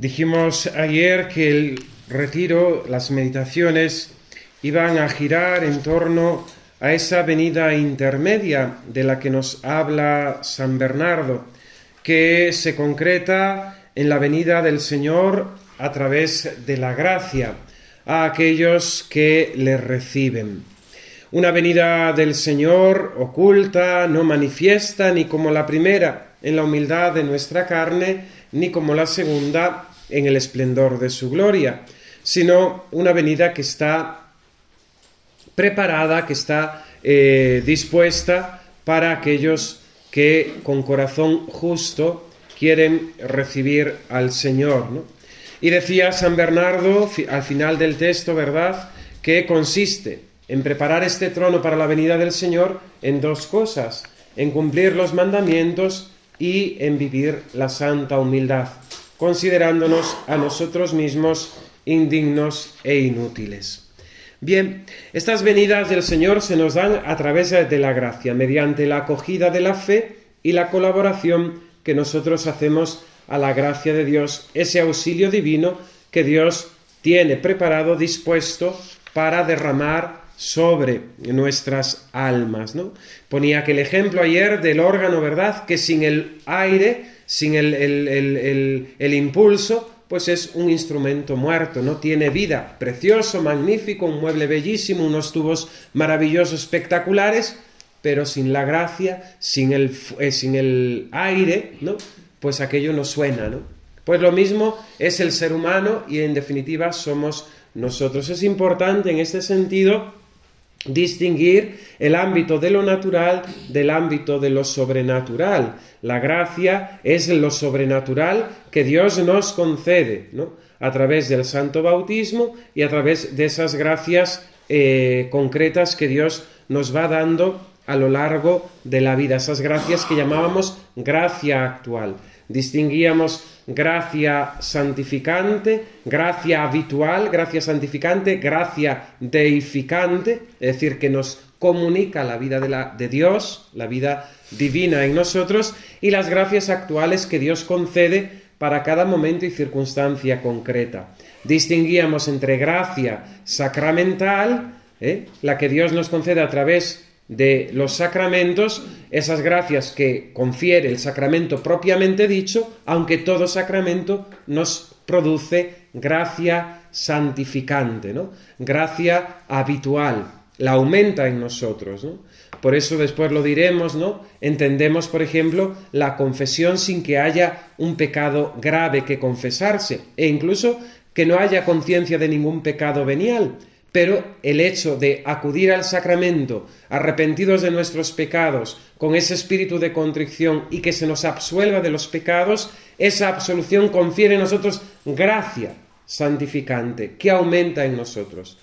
Dijimos ayer que el retiro, las meditaciones, iban a girar en torno a esa venida intermedia de la que nos habla San Bernardo, que se concreta en la venida del Señor a través de la gracia a aquellos que le reciben. Una venida del Señor oculta, no manifiesta, ni como la primera en la humildad de nuestra carne, ni como la segunda en el esplendor de su gloria, sino una venida que está preparada, que está dispuesta para aquellos que con corazón justo quieren recibir al Señor, ¿no? Y decía San Bernardo al final del texto, ¿verdad?, que consiste en preparar este trono para la venida del Señor en dos cosas: en cumplir los mandamientos y en vivir la santa humildad, considerándonos a nosotros mismos indignos e inútiles. Bien, estas venidas del Señor se nos dan a través de la gracia, mediante la acogida de la fe y la colaboración que nosotros hacemos a la gracia de Dios, ese auxilio divino que Dios tiene preparado, dispuesto para derramar sobre nuestras almas, ¿no? Ponía aquel ejemplo ayer del órgano, ¿verdad?, que sin el aire, sin el impulso, pues es un instrumento muerto, no tiene vida. Precioso, magnífico, un mueble bellísimo, unos tubos maravillosos, espectaculares, pero sin la gracia, sin el aire, ¿no?, pues aquello no suena, ¿no? Pues lo mismo es el ser humano y en definitiva somos nosotros. Es importante en este sentido distinguir el ámbito de lo natural del ámbito de lo sobrenatural. La gracia es lo sobrenatural que Dios nos concede, ¿no?, a través del santo bautismo y a través de esas gracias concretas que Dios nos va dando a lo largo de la vida, esas gracias que llamábamos gracia actual. Distinguíamos gracia santificante, gracia habitual, gracia santificante, gracia deificante, es decir, que nos comunica la vida de Dios, la vida divina en nosotros, y las gracias actuales que Dios concede para cada momento y circunstancia concreta. Distinguíamos entre gracia sacramental, la que Dios nos concede a través de los sacramentos, esas gracias que confiere el sacramento propiamente dicho, aunque todo sacramento nos produce gracia santificante, ¿no?, gracia habitual, la aumenta en nosotros, ¿no? Por eso después lo diremos, ¿no? Entendemos, por ejemplo, la confesión sin que haya un pecado grave que confesarse, e incluso que no haya conciencia de ningún pecado venial. Pero el hecho de acudir al sacramento arrepentidos de nuestros pecados, con ese espíritu de contrición y que se nos absuelva de los pecados, esa absolución confiere en nosotros gracia santificante que aumenta en nosotros.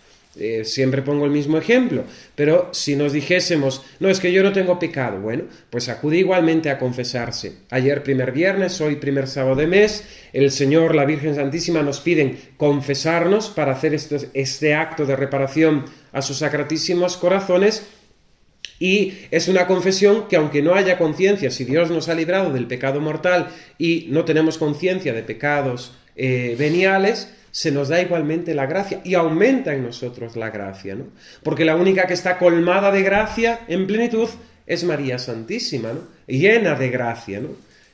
Siempre pongo el mismo ejemplo, pero si nos dijésemos, no, es que yo no tengo pecado, bueno, pues acude igualmente a confesarse. Ayer primer viernes, hoy primer sábado de mes, el Señor, la Virgen Santísima nos piden confesarnos para hacer este acto de reparación a sus sacratísimos corazones, y es una confesión que, aunque no haya conciencia, si Dios nos ha librado del pecado mortal y no tenemos conciencia de pecados veniales, se nos da igualmente la gracia y aumenta en nosotros la gracia, ¿no? Porque la única que está colmada de gracia en plenitud es María Santísima, ¿no?, llena de gracia, ¿no?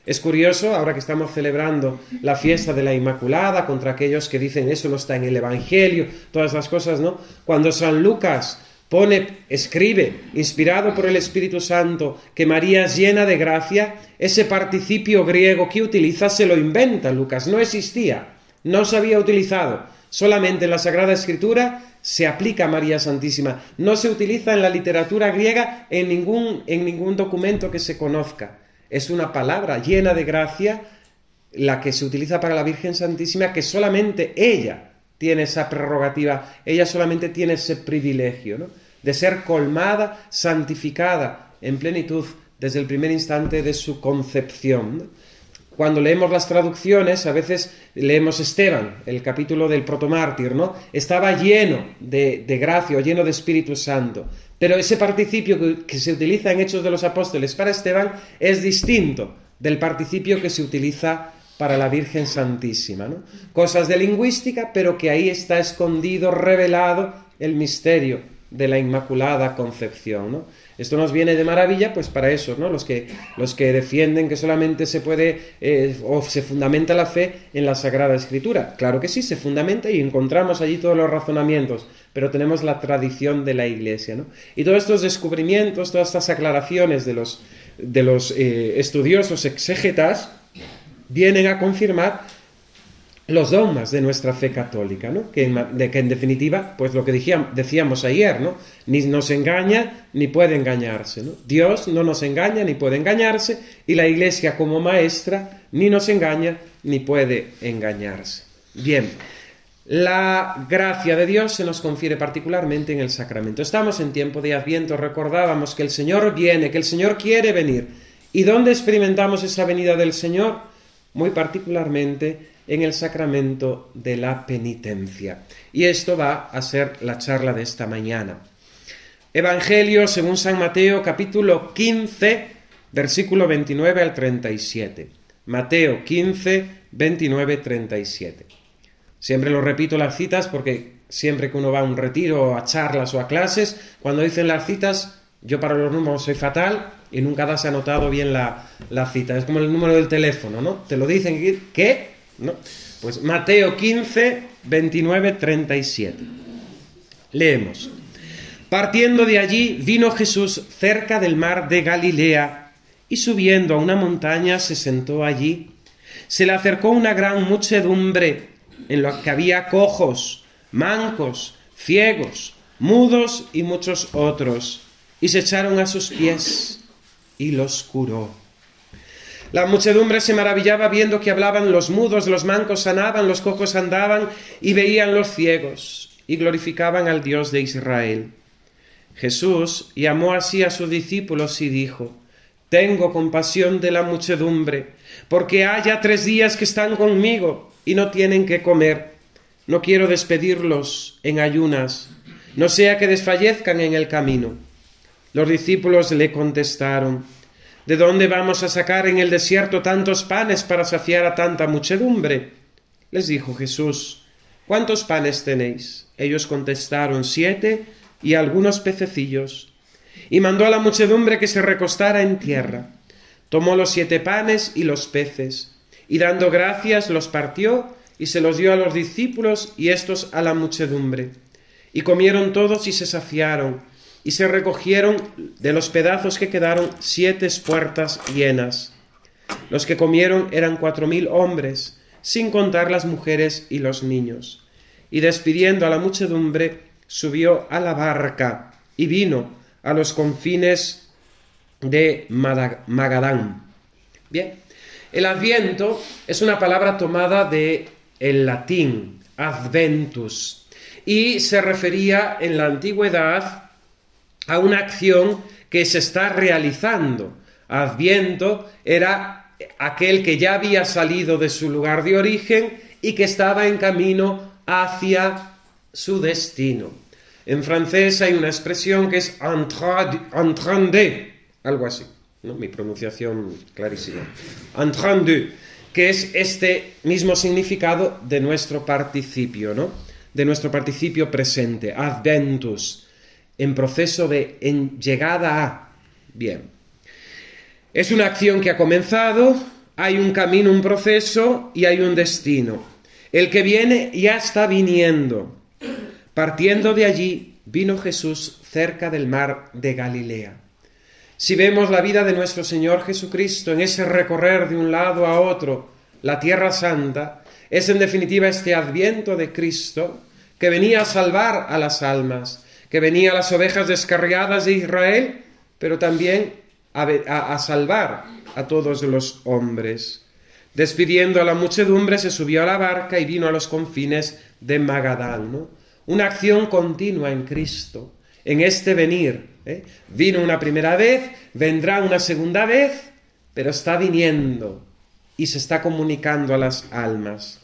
Es curioso, ahora que estamos celebrando la fiesta de la Inmaculada, contra aquellos que dicen eso no está en el Evangelio, todas las cosas, ¿no?, cuando San Lucas escribe, inspirado por el Espíritu Santo, que María es llena de gracia, ese participio griego que utiliza se lo inventa Lucas, no existía. No se había utilizado, solamente en la Sagrada Escritura se aplica a María Santísima, no se utiliza en la literatura griega en ningún documento que se conozca. Es una palabra llena de gracia la que se utiliza para la Virgen Santísima, que solamente ella tiene esa prerrogativa, ella solamente tiene ese privilegio, ¿no?, de ser colmada, santificada en plenitud desde el primer instante de su concepción, ¿no? Cuando leemos las traducciones, a veces leemos Esteban, el capítulo del protomártir, ¿no? Estaba lleno de gracia, o lleno de Espíritu Santo. Pero ese participio que se utiliza en Hechos de los Apóstoles para Esteban es distinto del participio que se utiliza para la Virgen Santísima, ¿no? Cosas de lingüística, pero que ahí está escondido, revelado el misterio de la Inmaculada Concepción, ¿no? Esto nos viene de maravilla, pues para eso, ¿no? Los que defienden que solamente se puede o se fundamenta la fe en la Sagrada Escritura. Claro que sí, se fundamenta y encontramos allí todos los razonamientos, pero tenemos la tradición de la Iglesia, ¿no? Y todos estos descubrimientos, todas estas aclaraciones de los estudiosos exégetas vienen a confirmar los dogmas de nuestra fe católica, ¿no? Que en definitiva, pues lo que decíamos ayer, ¿no? Ni nos engaña ni puede engañarse, ¿no? Dios no nos engaña ni puede engañarse, y la Iglesia como maestra ni nos engaña ni puede engañarse. Bien, la gracia de Dios se nos confiere particularmente en el sacramento. Estamos en tiempo de Adviento, recordábamos que el Señor viene, que el Señor quiere venir. ¿Y dónde experimentamos esa venida del Señor? Muy particularmente en el sacramento de la penitencia. Y esto va a ser la charla de esta mañana. Evangelio según San Mateo, capítulo 15, versículo 29 al 37. Mateo 15, 29, 37. Siempre lo repito las citas porque siempre que uno va a un retiro, a charlas o a clases, cuando dicen las citas, yo para los números soy fatal y nunca das anotado bien la cita. Es como el número del teléfono, ¿no? Te lo dicen, ¿qué? ¿No? Pues Mateo 15, 29, 37. Leemos. Partiendo de allí, vino Jesús cerca del mar de Galilea, y subiendo a una montaña se sentó allí. Se le acercó una gran muchedumbre, en la que había cojos, mancos, ciegos, mudos y muchos otros, y se echaron a sus pies, y los curó. La muchedumbre se maravillaba viendo que hablaban los mudos, los mancos sanaban, los cojos andaban y veían los ciegos, y glorificaban al Dios de Israel. Jesús llamó así a sus discípulos y dijo: Tengo compasión de la muchedumbre, porque ha ya 3 días que están conmigo y no tienen qué comer. No quiero despedirlos en ayunas, no sea que desfallezcan en el camino. Los discípulos le contestaron: ¿De dónde vamos a sacar en el desierto tantos panes para saciar a tanta muchedumbre? Les dijo Jesús: ¿Cuántos panes tenéis? Ellos contestaron: 7 y algunos pececillos. Y mandó a la muchedumbre que se recostara en tierra. Tomó los 7 panes y los peces, y dando gracias los partió y se los dio a los discípulos y éstos a la muchedumbre. Y comieron todos y se saciaron, y se recogieron de los pedazos que quedaron 7 espuertas llenas. Los que comieron eran 4.000 hombres, sin contar las mujeres y los niños. Y despidiendo a la muchedumbre, subió a la barca y vino a los confines de Magadán. Bien, el Adviento es una palabra tomada del latín, adventus, y se refería en la antigüedad a una acción que se está realizando. Adviento era aquel que ya había salido de su lugar de origen y que estaba en camino hacia su destino. En francés hay una expresión que es en train de, algo así, ¿no? Mi pronunciación clarísima. En train de, que es este mismo significado de nuestro participio, ¿no? De nuestro participio presente, adventus, en proceso de llegada a. Bien. Es una acción que ha comenzado, hay un camino, un proceso y hay un destino. El que viene ya está viniendo. Partiendo de allí, vino Jesús cerca del mar de Galilea. Si vemos la vida de nuestro Señor Jesucristo en ese recorrer de un lado a otro, la Tierra Santa, es en definitiva este adviento de Cristo que venía a salvar a las almas, que venía a las ovejas descarriadas de Israel, pero también a salvar a todos los hombres. Despidiendo a la muchedumbre, se subió a la barca y vino a los confines de Magadán, ¿no? Una acción continua en Cristo, en este venir. Vino una primera vez, vendrá una segunda vez, pero está viniendo y se está comunicando a las almas.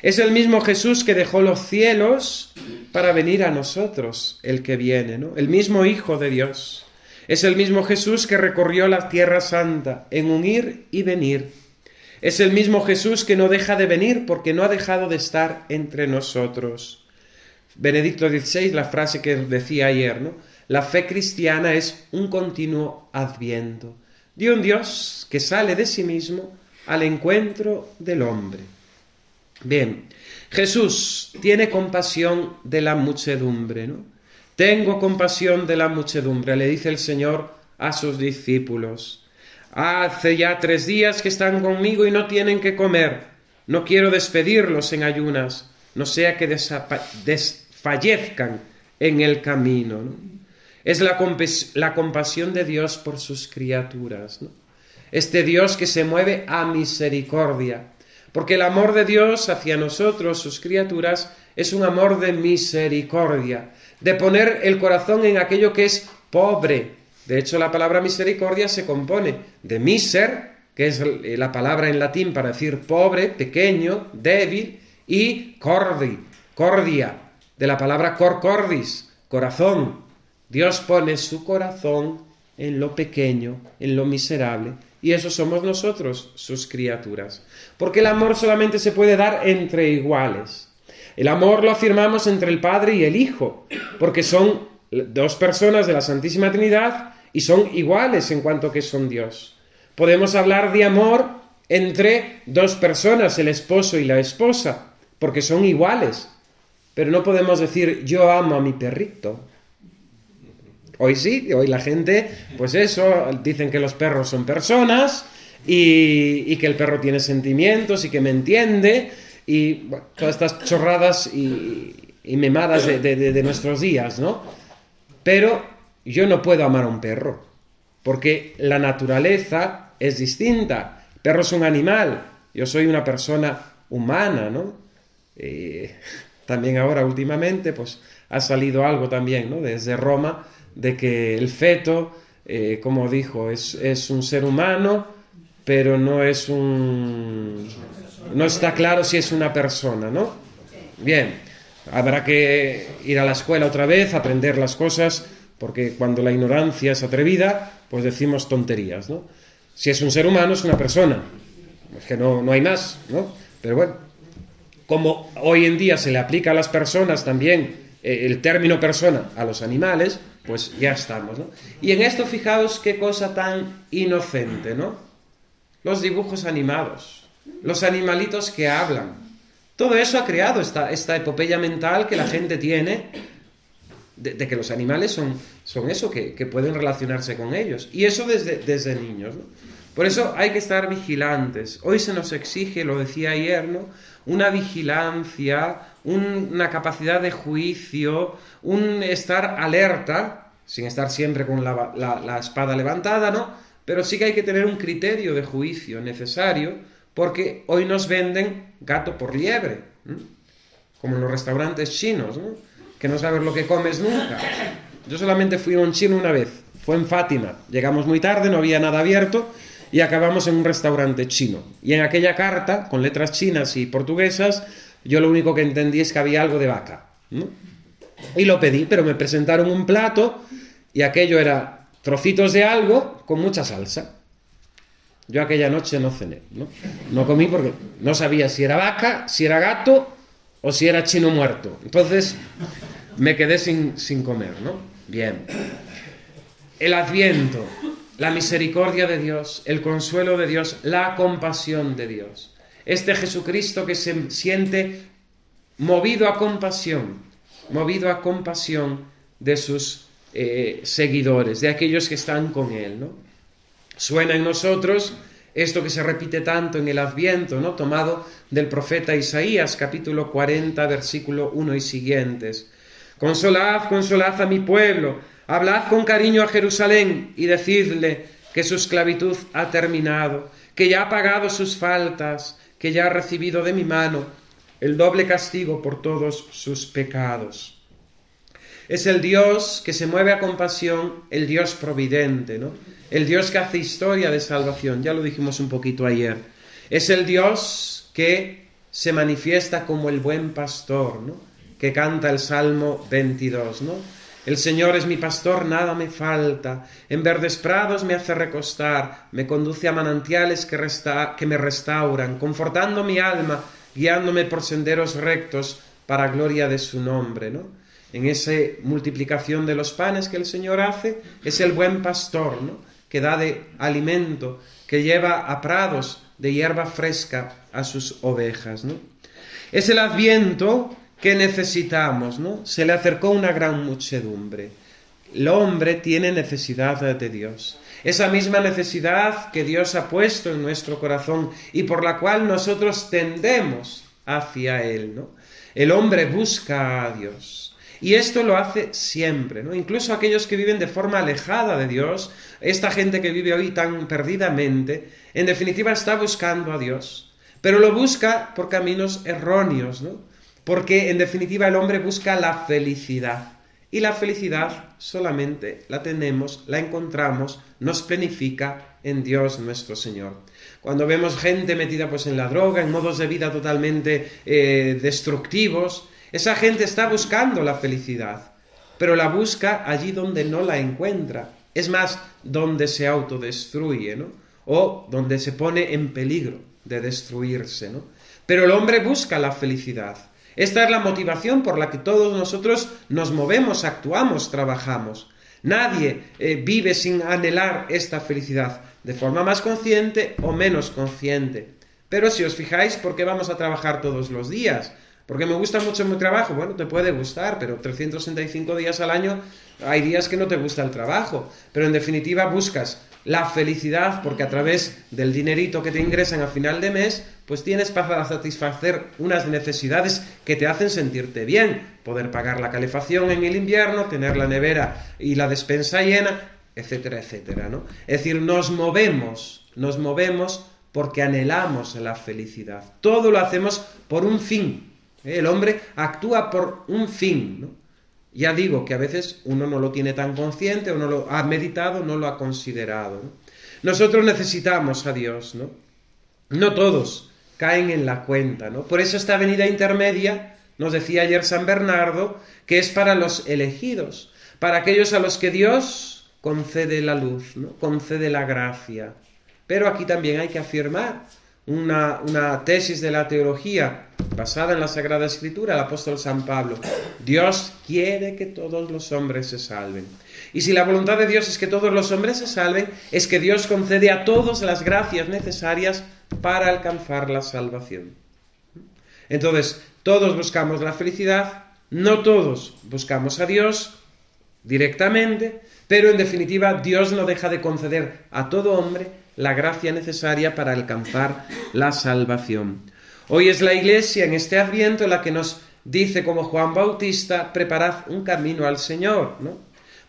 Es el mismo Jesús que dejó los cielos para venir a nosotros, el que viene, ¿no? El mismo Hijo de Dios. Es el mismo Jesús que recorrió la Tierra Santa en un ir y venir. Es el mismo Jesús que no deja de venir porque no ha dejado de estar entre nosotros. Benedicto XVI, la frase que decía ayer, ¿no? La fe cristiana es un continuo adviento de un Dios que sale de sí mismo al encuentro del hombre. Bien, Jesús tiene compasión de la muchedumbre, ¿no? Tengo compasión de la muchedumbre, le dice el Señor a sus discípulos. Hace ya 3 días que están conmigo y no tienen que comer. No quiero despedirlos en ayunas, no sea que desfallezcan en el camino, ¿no? Es la compasión de Dios por sus criaturas, ¿no? Este Dios que se mueve a misericordia, porque el amor de Dios hacia nosotros, sus criaturas, es un amor de misericordia, de poner el corazón en aquello que es pobre. De hecho, la palabra misericordia se compone de miser, que es la palabra en latín para decir pobre, pequeño, débil, y cordia, de la palabra cor cordis, corazón. Dios pone su corazón en lo pequeño, en lo miserable, y eso somos nosotros, sus criaturas. Porque el amor solamente se puede dar entre iguales. El amor lo afirmamos entre el Padre y el Hijo, porque son 2 personas de la Santísima Trinidad y son iguales en cuanto que son Dios. Podemos hablar de amor entre 2 personas, el esposo y la esposa, porque son iguales, pero no podemos decir yo amo a mi perrito. Hoy sí, hoy la gente, pues eso, dicen que los perros son personas y que el perro tiene sentimientos y que me entiende y bueno, todas estas chorradas y memadas de nuestros días, ¿no? Pero yo no puedo amar a un perro porque la naturaleza es distinta. El perro es un animal, yo soy una persona humana, ¿no? También ahora últimamente pues ha salido algo también, ¿no? Desde Roma, de que el feto, como dijo, es un ser humano, pero no está claro si es una persona, ¿no? Bien, habrá que ir a la escuela otra vez, aprender las cosas, porque cuando la ignorancia es atrevida, pues decimos tonterías, ¿no? Si es un ser humano, es una persona, es que no hay más, ¿no? Pero bueno, como hoy en día se le aplica a las personas también el término persona a los animales, pues ya estamos, ¿no? Y en esto fijaos qué cosa tan inocente, ¿no? Los dibujos animados, los animalitos que hablan, todo eso ha creado esta epopeya mental que la gente tiene de que los animales son eso, que pueden relacionarse con ellos, y eso desde niños, ¿no? Por eso hay que estar vigilantes. Hoy se nos exige, lo decía ayer, ¿no?, una vigilancia, una capacidad de juicio, un estar alerta, sin estar siempre con la espada levantada, ¿no? Pero sí que hay que tener un criterio de juicio necesario, porque hoy nos venden gato por liebre, ¿no? Como en los restaurantes chinos, ¿no?, que no sabes lo que comes nunca. Yo solamente fui a un chino una vez, fue en Fátima. Llegamos muy tarde, no había nada abierto y acabamos en un restaurante chino. Y en aquella carta, con letras chinas y portuguesas, yo lo único que entendí es que había algo de vaca, ¿no? Y lo pedí, pero me presentaron un plato y aquello era trocitos de algo con mucha salsa. Yo aquella noche no cené, ¿no? No comí porque no sabía si era vaca, si era gato o si era chino muerto. Entonces me quedé sin comer, ¿no? Bien. El Adviento, la misericordia de Dios, el consuelo de Dios, la compasión de Dios. Este Jesucristo que se siente movido a compasión de sus seguidores, de aquellos que están con Él, ¿no? Suena en nosotros esto que se repite tanto en el Adviento, ¿no?, tomado del profeta Isaías, capítulo 40, versículo 1 y siguientes. Consolad, consolad a mi pueblo, hablad con cariño a Jerusalén y decidle que su esclavitud ha terminado, que ya ha pagado sus faltas, que ya ha recibido de mi mano el doble castigo por todos sus pecados. Es el Dios que se mueve a compasión, el Dios providente, ¿no?, el Dios que hace historia de salvación, ya lo dijimos un poquito ayer. Es el Dios que se manifiesta como el buen pastor, ¿no?, que canta el Salmo 22, ¿no? El Señor es mi pastor, nada me falta. En verdes prados me hace recostar, me conduce a manantiales que me restauran, confortando mi alma, guiándome por senderos rectos para gloria de su nombre, ¿no? En esa multiplicación de los panes que el Señor hace, es el buen pastor, ¿no? Que da de alimento, que lleva a prados de hierba fresca a sus ovejas, ¿no? Es el Adviento que necesitamos, ¿no? Se le acercó una gran muchedumbre. El hombre tiene necesidad de Dios. Esa misma necesidad que Dios ha puesto en nuestro corazón y por la cual nosotros tendemos hacia Él, ¿no? El hombre busca a Dios. Y esto lo hace siempre, ¿no? Incluso aquellos que viven de forma alejada de Dios, esta gente que vive hoy tan perdidamente, en definitiva está buscando a Dios. Pero lo busca por caminos erróneos, ¿no? Porque en definitiva el hombre busca la felicidad. Y la felicidad solamente la tenemos, la encontramos, nos planifica en Dios nuestro Señor. Cuando vemos gente metida pues en la droga, en modos de vida totalmente destructivos, esa gente está buscando la felicidad, pero la busca allí donde no la encuentra. Es más, donde se autodestruye, ¿no? O donde se pone en peligro de destruirse, ¿no? Pero el hombre busca la felicidad. Esta es la motivación por la que todos nosotros nos movemos, actuamos, trabajamos. Nadie vive sin anhelar esta felicidad, de forma más consciente o menos consciente. Pero si os fijáis, ¿por qué vamos a trabajar todos los días? Porque me gusta mucho mi trabajo. Bueno, te puede gustar, pero 365 días al año hay días que no te gusta el trabajo. Pero en definitiva buscas la felicidad porque a través del dinerito que te ingresan a final de mes, pues tienes para satisfacer unas necesidades que te hacen sentirte bien. Poder pagar la calefacción en el invierno, tener la nevera y la despensa llena, etcétera, etcétera, ¿no? Es decir, nos movemos porque anhelamos la felicidad. Todo lo hacemos por un fin. El hombre actúa por un fin, ¿no? Ya digo que a veces uno no lo tiene tan consciente, o no lo ha meditado, no lo ha considerado, ¿no? Nosotros necesitamos a Dios, ¿no? No todos caen en la cuenta, ¿no? Por eso esta venida intermedia, nos decía ayer San Bernardo, que es para los elegidos, para aquellos a los que Dios concede la luz, ¿no? Concede la gracia. Pero aquí también hay que afirmar una tesis de la teología basada en la Sagrada Escritura, el apóstol San Pablo. Dios quiere que todos los hombres se salven. Y si la voluntad de Dios es que todos los hombres se salven, es que Dios concede a todos las gracias necesarias para alcanzar la salvación. Entonces, todos buscamos la felicidad, no todos buscamos a Dios directamente, pero en definitiva Dios no deja de conceder a todo hombre la gracia necesaria para alcanzar la salvación. Hoy es la Iglesia en este Adviento la que nos dice como Juan Bautista, preparad un camino al Señor, ¿no?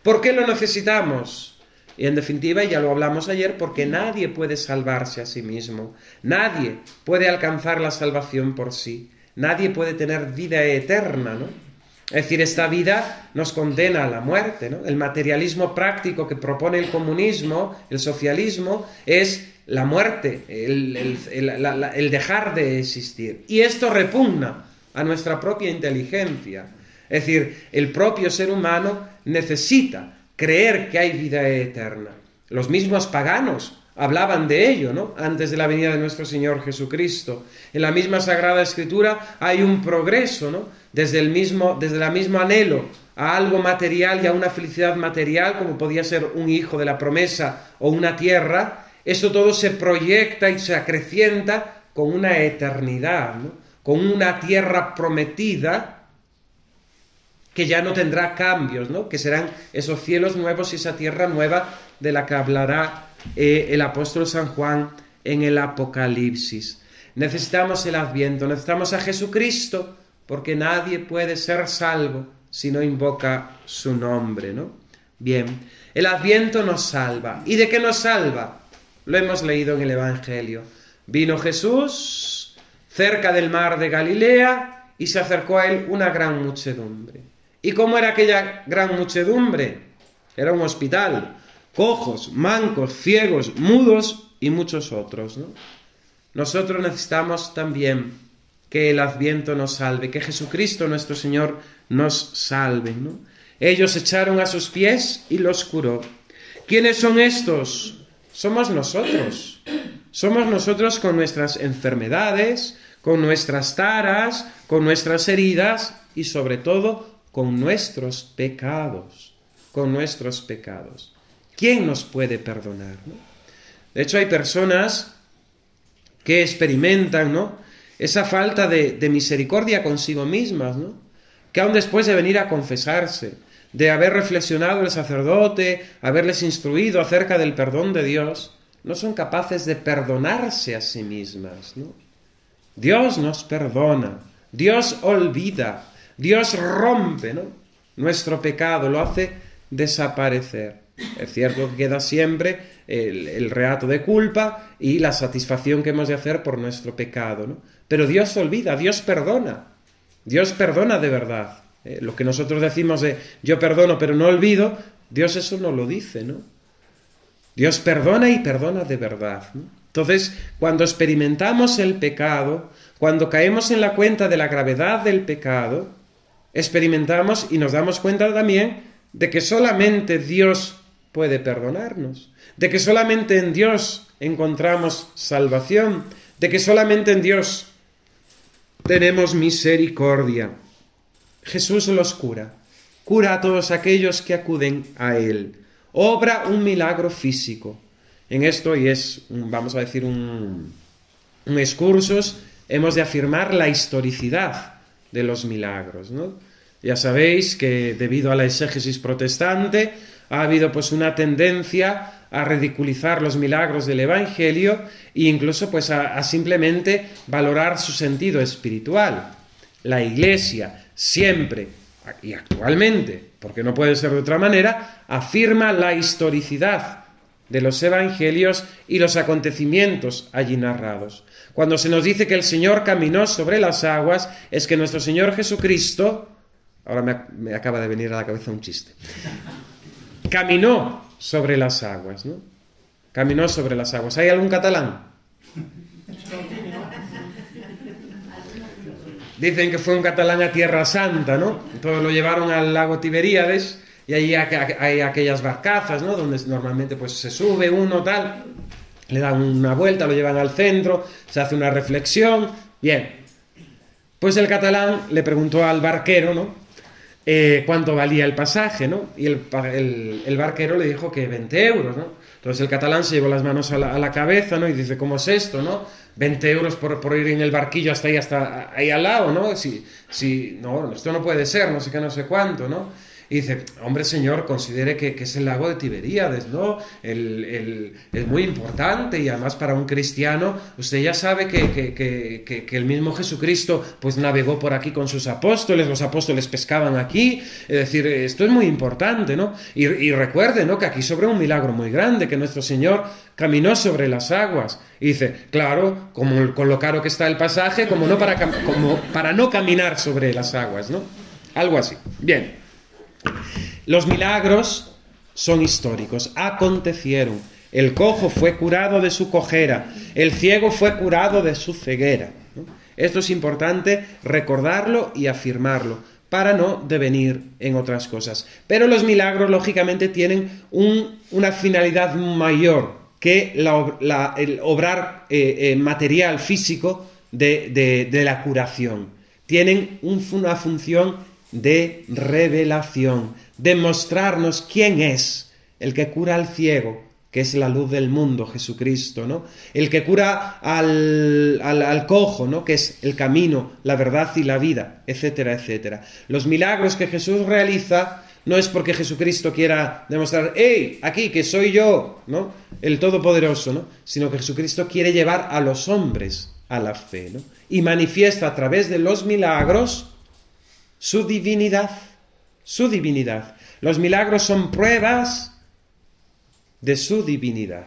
¿Por qué lo necesitamos? Y en definitiva, ya lo hablamos ayer, porque nadie puede salvarse a sí mismo, nadie puede alcanzar la salvación por sí, nadie puede tener vida eterna, ¿no? Es decir, esta vida nos condena a la muerte, ¿no? El materialismo práctico que propone el comunismo, el socialismo, es la muerte, el dejar de existir. Y esto repugna a nuestra propia inteligencia. Es decir, el propio ser humano necesita creer que hay vida eterna. Los mismos paganos hablaban de ello, ¿no? Antes de la venida de nuestro Señor Jesucristo. En la misma Sagrada Escritura hay un progreso, ¿no? Desde el mismo anhelo a algo material y a una felicidad material, como podía ser un hijo de la promesa o una tierra, eso todo se proyecta y se acrecienta con una eternidad, ¿no? Con una tierra prometida que ya no tendrá cambios, ¿no? Que serán esos cielos nuevos y esa tierra nueva de la que hablará el apóstol San Juan en el Apocalipsis. Necesitamos el Adviento, necesitamos a Jesucristo, porque nadie puede ser salvo si no invoca su nombre, ¿no? Bien, el Adviento nos salva. ¿Y de qué nos salva? Lo hemos leído en el Evangelio. Vino Jesús cerca del mar de Galilea y se acercó a él una gran muchedumbre. ¿Y cómo era aquella gran muchedumbre? Era un hospital. Cojos, mancos, ciegos, mudos y muchos otros, ¿no? Nosotros necesitamos también que el Adviento nos salve, que Jesucristo nuestro Señor nos salve, ¿no? Ellos echaron a sus pies y los curó. ¿Quiénes son estos? Somos nosotros. Somos nosotros con nuestras enfermedades, con nuestras taras, con nuestras heridas y sobre todo con nuestros pecados. Con nuestros pecados. ¿Quién nos puede perdonar, no? De hecho, hay personas que experimentan, ¿no?, esa falta de misericordia consigo mismas, ¿no?, que aun después de venir a confesarse, de haber reflexionado el sacerdote, haberles instruido acerca del perdón de Dios, no son capaces de perdonarse a sí mismas, ¿no? Dios nos perdona, Dios olvida, Dios rompe, ¿no?, nuestro pecado, lo hace desaparecer. Es cierto que queda siempre el reato de culpa y la satisfacción que hemos de hacer por nuestro pecado, ¿no? Pero Dios olvida, Dios perdona de verdad. Lo que nosotros decimos de yo perdono pero no olvido, Dios eso no lo dice, ¿no? Dios perdona y perdona de verdad, ¿no? Entonces, cuando experimentamos el pecado, cuando caemos en la cuenta de la gravedad del pecado, experimentamos y nos damos cuenta también de que solamente Dios puede perdonarnos, de que solamente en Dios encontramos salvación, de que solamente en Dios tenemos misericordia. Jesús los cura a todos aquellos que acuden a Él. Obra un milagro físico. En esto, y es, vamos a decir, un excursus, hemos de afirmar la historicidad de los milagros, ¿no? Ya sabéis que debido a la exégesis protestante ha habido pues una tendencia a ridiculizar los milagros del Evangelio e incluso pues a simplemente valorar su sentido espiritual. La Iglesia siempre y actualmente, porque no puede ser de otra manera, afirma la historicidad de los Evangelios y los acontecimientos allí narrados. Cuando se nos dice que el Señor caminó sobre las aguas, es que nuestro Señor Jesucristo, ahora me acaba de venir a la cabeza un chiste, caminó sobre las aguas, ¿no? Caminó sobre las aguas. ¿Hay algún catalán? Dicen que fue un catalán a Tierra Santa, ¿no? Entonces lo llevaron al lago Tiberíades y ahí hay aquellas barcazas, ¿no?, donde normalmente pues se sube uno, tal, le dan una vuelta, lo llevan al centro, se hace una reflexión. Bien, pues el catalán le preguntó al barquero, ¿no?, cuánto valía el pasaje, ¿no? Y el barquero le dijo que 20 euros, ¿no? Entonces el catalán se llevó las manos a la cabeza, ¿no?, y dice, ¿cómo es esto, no? 20 euros por ir en el barquillo hasta ahí al lado, ¿no? No, esto no puede ser, no sé qué, no sé cuánto, ¿no? Y dice, hombre, señor, considere que es el lago de Tiberíades, ¿no? Es muy importante y además para un cristiano, usted ya sabe que el mismo Jesucristo pues navegó por aquí con sus apóstoles, los apóstoles pescaban aquí, es decir, esto es muy importante, ¿no? Y recuerde, ¿no?, que aquí sobre un milagro muy grande, que nuestro Señor caminó sobre las aguas. Y dice, claro, con lo caro que está el pasaje, como para no caminar sobre las aguas, ¿no? Algo así. Bien. Los milagros son históricos, acontecieron. El cojo fue curado de su cojera, el ciego fue curado de su ceguera, ¿no? Esto es importante recordarlo y afirmarlo para no devenir en otras cosas. Pero los milagros, lógicamente, tienen una finalidad mayor que el obrar material, físico de la curación. Tienen una función de revelación, de mostrarnos quién es el que cura al ciego, que es la luz del mundo, Jesucristo, ¿no? El que cura al cojo, ¿no?, que es el camino, la verdad y la vida, etcétera, etcétera. Los milagros que Jesús realiza no es porque Jesucristo quiera demostrar, ¡hey, aquí, que soy yo!, ¿no?, el Todopoderoso, ¿no?, sino que Jesucristo quiere llevar a los hombres a la fe, ¿no?, y manifiesta a través de los milagros su divinidad, su divinidad. Los milagros son pruebas de su divinidad.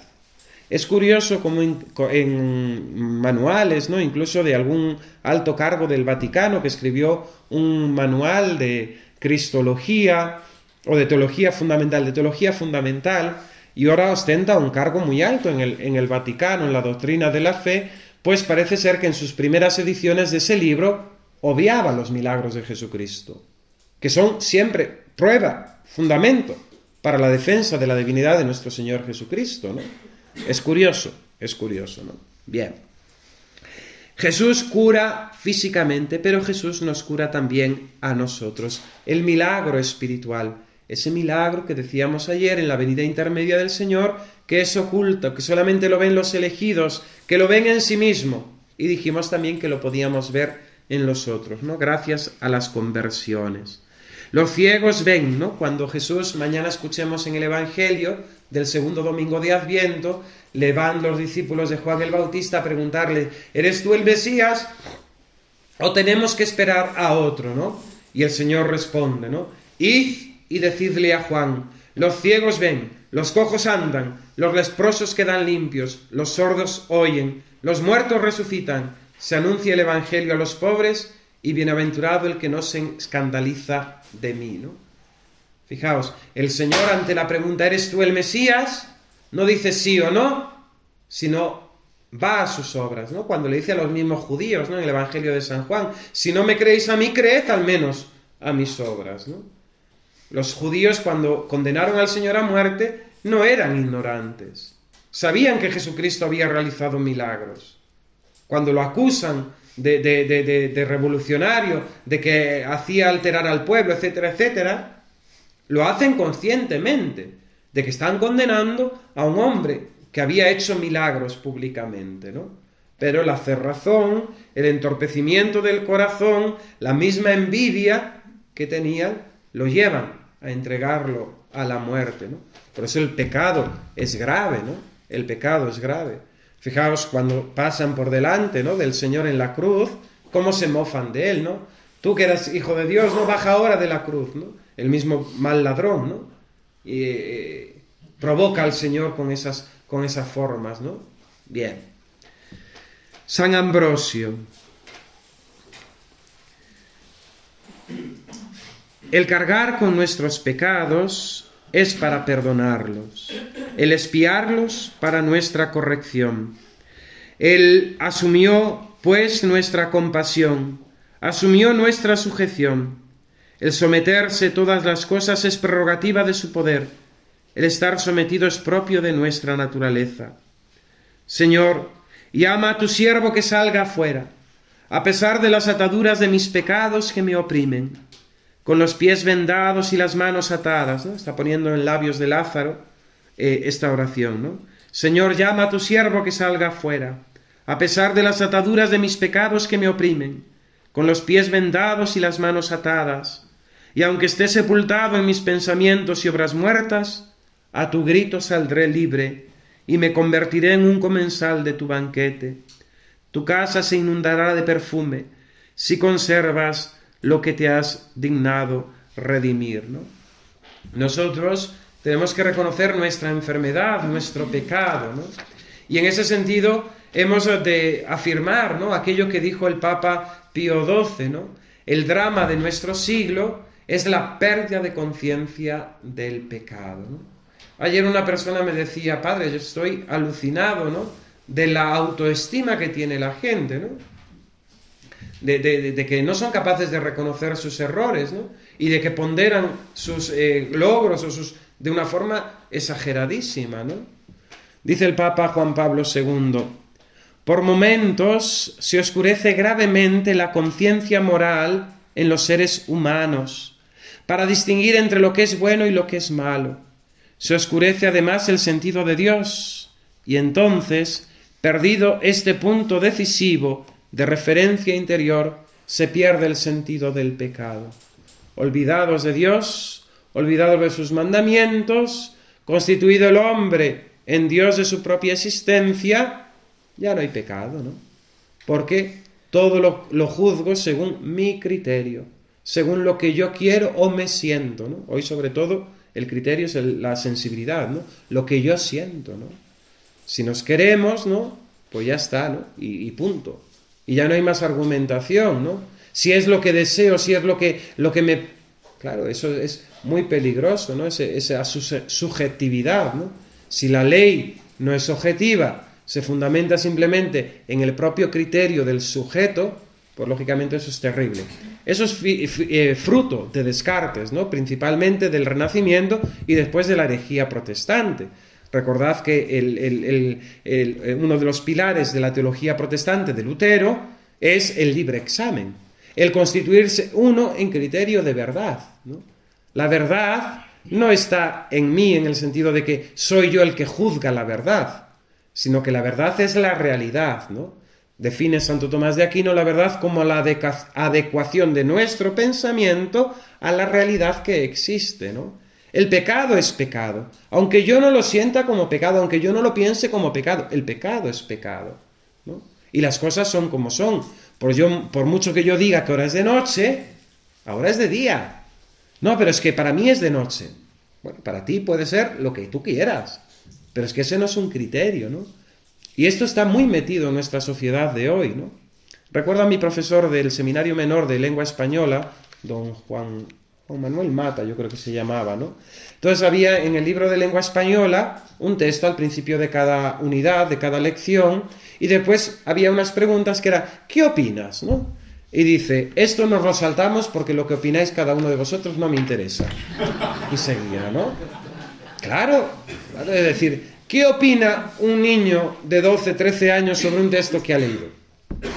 Es curioso como en manuales, ¿no?, incluso de algún alto cargo del Vaticano que escribió un manual de cristología o de teología fundamental, y ahora ostenta un cargo muy alto en el Vaticano, en la doctrina de la fe, pues parece ser que en sus primeras ediciones de ese libro obviaba los milagros de Jesucristo, que son siempre prueba, fundamento para la defensa de la divinidad de nuestro Señor Jesucristo, ¿no? Es curioso, ¿no? Bien. Jesús cura físicamente, pero Jesús nos cura también a nosotros. El milagro espiritual, ese milagro que decíamos ayer en la venida intermedia del Señor, que es oculto, que solamente lo ven los elegidos, que lo ven en sí mismo. Y dijimos también que lo podíamos ver en los otros, ¿no? Gracias a las conversiones. Los ciegos ven, ¿no? Cuando Jesús, mañana escuchemos en el Evangelio del segundo domingo de Adviento, le van los discípulos de Juan el Bautista a preguntarle, ¿eres tú el Mesías o tenemos que esperar a otro, ¿no? Y el Señor responde, ¿no? Id y decidle a Juan, los ciegos ven, los cojos andan, los leprosos quedan limpios, los sordos oyen, los muertos resucitan, se anuncia el Evangelio a los pobres y bienaventurado el que no se escandaliza de mí, ¿no? Fijaos, el Señor ante la pregunta, ¿eres tú el Mesías?, no dice sí o no, sino va a sus obras, ¿no? Cuando le dice a los mismos judíos, ¿no? En el Evangelio de San Juan, si no me creéis a mí, creed al menos a mis obras, ¿no? Los judíos, cuando condenaron al Señor a muerte, no eran ignorantes. Sabían que Jesucristo había realizado milagros. Cuando lo acusan de revolucionario, de que hacía alterar al pueblo, etcétera, etcétera, lo hacen conscientemente, de que están condenando a un hombre que había hecho milagros públicamente, ¿no? Pero la cerrazón, el entorpecimiento del corazón, la misma envidia que tenían, lo llevan a entregarlo a la muerte, ¿no? Por eso el pecado es grave, ¿no? El pecado es grave. Fijaos cuando pasan por delante, ¿no?, del Señor en la cruz, cómo se mofan de él, ¿no? Tú que eras hijo de Dios, no, baja ahora de la cruz, ¿no? El mismo mal ladrón, ¿no? Y provoca al Señor con esas formas, ¿no? Bien. San Ambrosio. El cargar con nuestros pecados es para perdonarlos, el expiarlos para nuestra corrección. Él asumió, pues, nuestra compasión, asumió nuestra sujeción. El someterse todas las cosas es prerrogativa de su poder. El estar sometido es propio de nuestra naturaleza. Señor, llama a tu siervo que salga afuera, a pesar de las ataduras de mis pecados que me oprimen, con los pies vendados y las manos atadas, ¿no? Está poniendo en labios de Lázaro esta oración, ¿no? Señor, llama a tu siervo que salga afuera, a pesar de las ataduras de mis pecados que me oprimen, con los pies vendados y las manos atadas, y aunque esté sepultado en mis pensamientos y obras muertas, a tu grito saldré libre y me convertiré en un comensal de tu banquete. Tu casa se inundará de perfume si conservas lo que te has dignado redimir, ¿no? Nosotros tenemos que reconocer nuestra enfermedad, nuestro pecado, ¿no? Y en ese sentido hemos de afirmar, ¿no?, aquello que dijo el Papa Pío XII, ¿no? El drama de nuestro siglo es la pérdida de conciencia del pecado, ¿no? Ayer una persona me decía, padre, yo estoy alucinado, ¿no?, de la autoestima que tiene la gente, ¿no?, de que no son capaces de reconocer sus errores, ¿no?, y de que ponderan sus logros de una forma exageradísima, ¿no? Dice el Papa Juan Pablo II, por momentos se oscurece gravemente la conciencia moral en los seres humanos, para distinguir entre lo que es bueno y lo que es malo. Se oscurece además el sentido de Dios, y entonces, perdido este punto decisivo de referencia interior, se pierde el sentido del pecado. Olvidados de Dios, olvidados de sus mandamientos, constituido el hombre en Dios de su propia existencia, ya no hay pecado, ¿no? Porque todo lo juzgo según mi criterio, según lo que yo quiero o me siento, ¿no? Hoy sobre todo el criterio es la sensibilidad, ¿no? Lo que yo siento, ¿no? Si nos queremos, ¿no?, pues ya está, ¿no? Y punto. Y ya no hay más argumentación, ¿no? Si es lo que deseo, si es lo que me... Claro, eso es muy peligroso, ¿no? Esa subjetividad, ¿no? Si la ley no es objetiva, se fundamenta simplemente en el propio criterio del sujeto, Pues lógicamente eso es terrible. Eso es fruto de Descartes, ¿no? Principalmente del Renacimiento y después de la herejía protestante. Recordad que uno de los pilares de la teología protestante de Lutero es el libre examen, el constituirse uno en criterio de verdad, ¿no? La verdad no está en mí en el sentido de que soy yo el que juzga la verdad, sino que la verdad es la realidad, ¿no? Define Santo Tomás de Aquino la verdad como la adecuación de nuestro pensamiento a la realidad que existe, ¿no? El pecado es pecado, aunque yo no lo sienta como pecado, aunque yo no lo piense como pecado, el pecado es pecado, ¿no? Y las cosas son como son. Por mucho que yo diga que ahora es de noche, ahora es de día. No, pero es que para mí es de noche. Bueno, para ti puede ser lo que tú quieras, pero es que ese no es un criterio, ¿no? Y esto está muy metido en nuestra sociedad de hoy, ¿no? Recuerdo a mi profesor del Seminario Menor de Lengua Española, don Juan Manuel Mata, yo creo que se llamaba, ¿no? Entonces había en el libro de Lengua Española un texto al principio de cada unidad, de cada lección, y después había unas preguntas que era, ¿qué opinas?, ¿no? Y dice, esto nos lo saltamos porque lo que opináis cada uno de vosotros no me interesa. Y seguía, ¿no? Claro, es decir, ¿qué opina un niño de 12, 13 años sobre un texto que ha leído?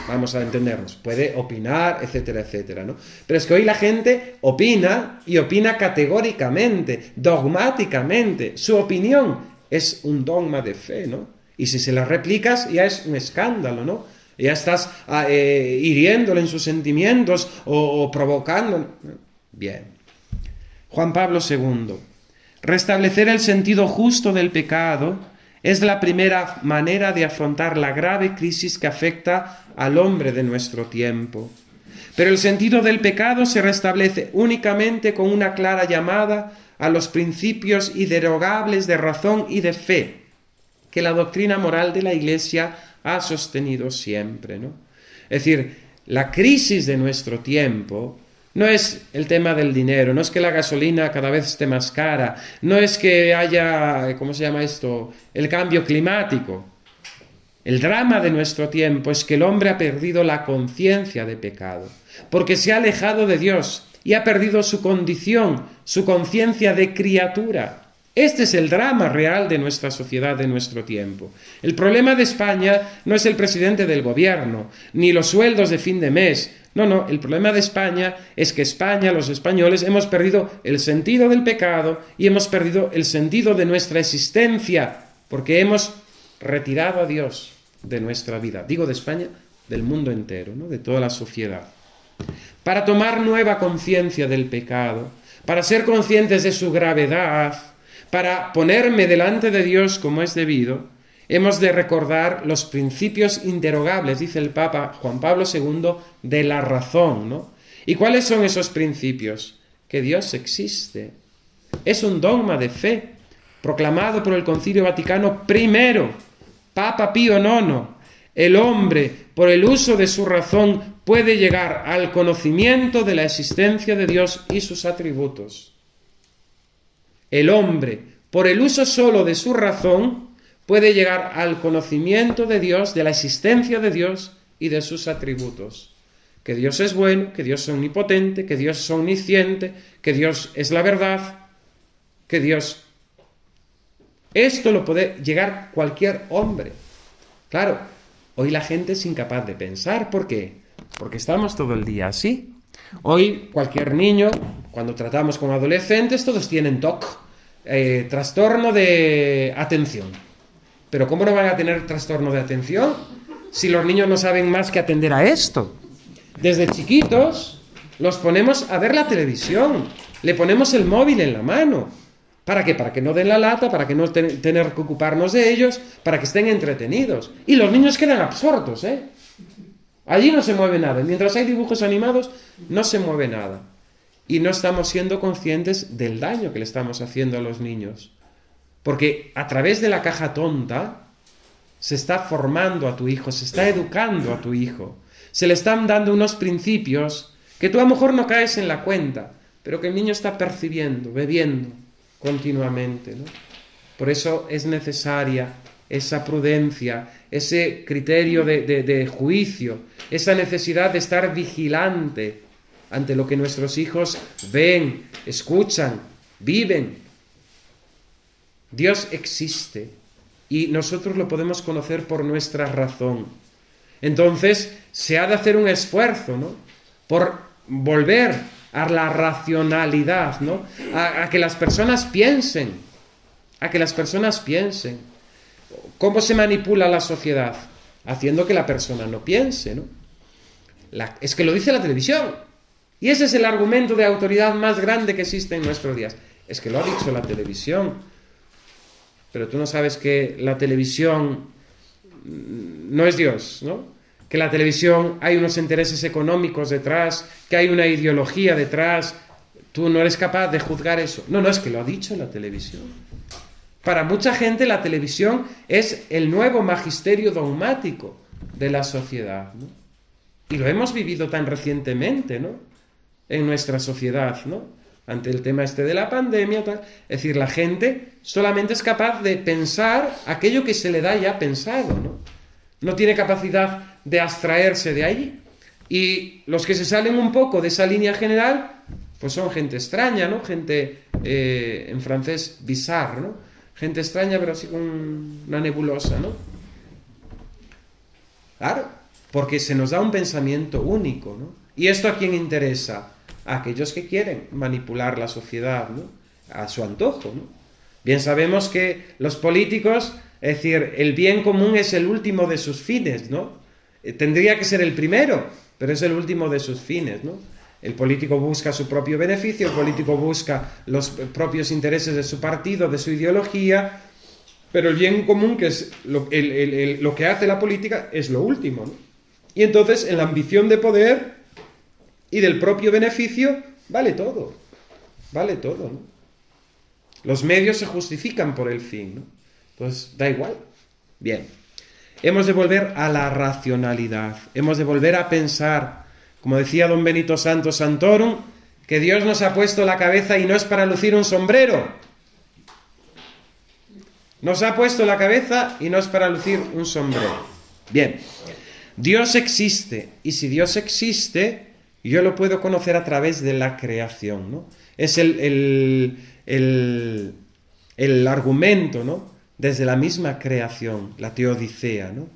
Vamos a entendernos, puede opinar, etcétera, etcétera, ¿no? Pero es que hoy la gente opina y opina categóricamente, dogmáticamente. Su opinión es un dogma de fe, ¿no? Y si se la replicas ya es un escándalo, ¿no? Ya estás hiriéndole en sus sentimientos o provocando. Bien. Juan Pablo II. Restablecer el sentido justo del pecado es la primera manera de afrontar la grave crisis que afecta al hombre de nuestro tiempo. Pero el sentido del pecado se restablece únicamente con una clara llamada a los principios inderogables de razón y de fe que la doctrina moral de la Iglesia ha sostenido siempre, ¿no? Es decir, la crisis de nuestro tiempo no es el tema del dinero, no es que la gasolina cada vez esté más cara, no es que haya, ¿cómo se llama esto?, el cambio climático. El drama de nuestro tiempo es que el hombre ha perdido la conciencia de pecado, porque se ha alejado de Dios y ha perdido su condición, su conciencia de criatura. Este es el drama real de nuestra sociedad, de nuestro tiempo. El problema de España no es el presidente del gobierno, ni los sueldos de fin de mes. No, el problema de España es que España, los españoles, hemos perdido el sentido del pecado y hemos perdido el sentido de nuestra existencia, porque hemos retirado a Dios de nuestra vida. Digo de España, del mundo entero, ¿no? De toda la sociedad. Para tomar nueva conciencia del pecado, para ser conscientes de su gravedad, para ponerme delante de Dios como es debido, hemos de recordar los principios inderogables, dice el Papa Juan Pablo II, de la razón, ¿no? ¿Y cuáles son esos principios? Que Dios existe. Es un dogma de fe, proclamado por el Concilio Vaticano I, Papa Pío IX. El hombre, por el uso de su razón, puede llegar al conocimiento de la existencia de Dios y sus atributos. El hombre, por el uso solo de su razón, puede llegar al conocimiento de Dios, de la existencia de Dios y de sus atributos. Que Dios es bueno, que Dios es omnipotente, que Dios es omnisciente, que Dios es la verdad, que Dios... Esto lo puede llegar cualquier hombre. Claro, hoy la gente es incapaz de pensar. ¿Por qué? Porque estamos todo el día así. Hoy cualquier niño, cuando tratamos con adolescentes, todos tienen TOC, trastorno de atención. Pero ¿cómo no van a tener trastorno de atención si los niños no saben más que atender a esto? Desde chiquitos los ponemos a ver la televisión, le ponemos el móvil en la mano. ¿Para qué? Para que no den la lata, para que no tener que ocuparnos de ellos, para que estén entretenidos. Y los niños quedan absortos, ¿eh? Allí no se mueve nada. Mientras hay dibujos animados, no se mueve nada. Y no estamos siendo conscientes del daño que le estamos haciendo a los niños. Porque a través de la caja tonta se está formando a tu hijo, se está educando a tu hijo. Se le están dando unos principios que tú a lo mejor no caes en la cuenta, pero que el niño está percibiendo, bebiendo continuamente, ¿no? Por eso es necesaria esa prudencia, ese criterio de juicio, esa necesidad de estar vigilante ante lo que nuestros hijos ven, escuchan, viven. Dios existe y nosotros lo podemos conocer por nuestra razón. Entonces, se ha de hacer un esfuerzo, ¿no?, por volver a la racionalidad, ¿no?, a que las personas piensen, ¿Cómo se manipula la sociedad? Haciendo que la persona no piense, ¿no? Es que lo dice la televisión. Y ese es el argumento de autoridad más grande que existe en nuestros días. Es que lo ha dicho la televisión. Pero tú no sabes que la televisión no es Dios, ¿no? Que la televisión hay unos intereses económicos detrás, que hay una ideología detrás. Tú no eres capaz de juzgar eso. No, es que lo ha dicho la televisión. Para mucha gente la televisión es el nuevo magisterio dogmático de la sociedad, ¿no? Y lo hemos vivido tan recientemente, ¿no?, en nuestra sociedad, ¿no?, ante el tema de la pandemia, tal. Es decir, la gente solamente es capaz de pensar aquello que se le da ya pensado, ¿no? No tiene capacidad de abstraerse de ahí. Y los que se salen un poco de esa línea general, pues son gente extraña, ¿no? Gente, en francés, bizarre, ¿no? Gente extraña, pero así con una nebulosa, ¿no? Claro, porque se nos da un pensamiento único, ¿no? ¿Y esto a quién interesa? A aquellos que quieren manipular la sociedad, ¿no?, a su antojo, ¿no? Bien sabemos que los políticos, es decir, el bien común es el último de sus fines, ¿no? Tendría que ser el primero, pero es el último de sus fines, ¿no? El político busca su propio beneficio, el político busca los propios intereses de su partido, de su ideología, pero el bien común, que es lo que hace la política, es lo último, ¿no? Y entonces, en la ambición de poder y del propio beneficio, vale todo, ¿no? Los medios se justifican por el fin, ¿no? Entonces, da igual. Bien, hemos de volver a la racionalidad, hemos de volver a pensar. Como decía don Benito Santos Santorum, que Dios nos ha puesto la cabeza y no es para lucir un sombrero. Nos ha puesto la cabeza y no es para lucir un sombrero. Bien, Dios existe, y si Dios existe, yo lo puedo conocer a través de la creación, ¿no? Es el argumento, ¿no?, desde la misma creación, la teodicea, ¿no?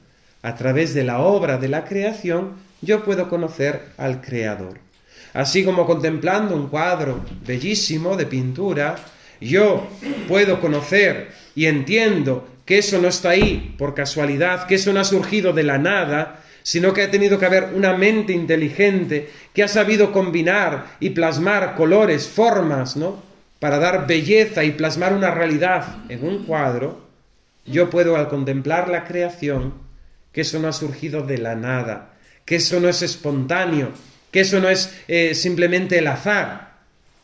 A través de la obra de la creación, yo puedo conocer al Creador. Así como contemplando un cuadro bellísimo de pintura, yo puedo conocer y entiendo que eso no está ahí por casualidad, que eso no ha surgido de la nada, sino que ha tenido que haber una mente inteligente que ha sabido combinar y plasmar colores, formas, ¿no?, para dar belleza y plasmar una realidad en un cuadro. Yo puedo, al contemplar la creación, que eso no ha surgido de la nada, que eso no es espontáneo, que eso no es simplemente el azar,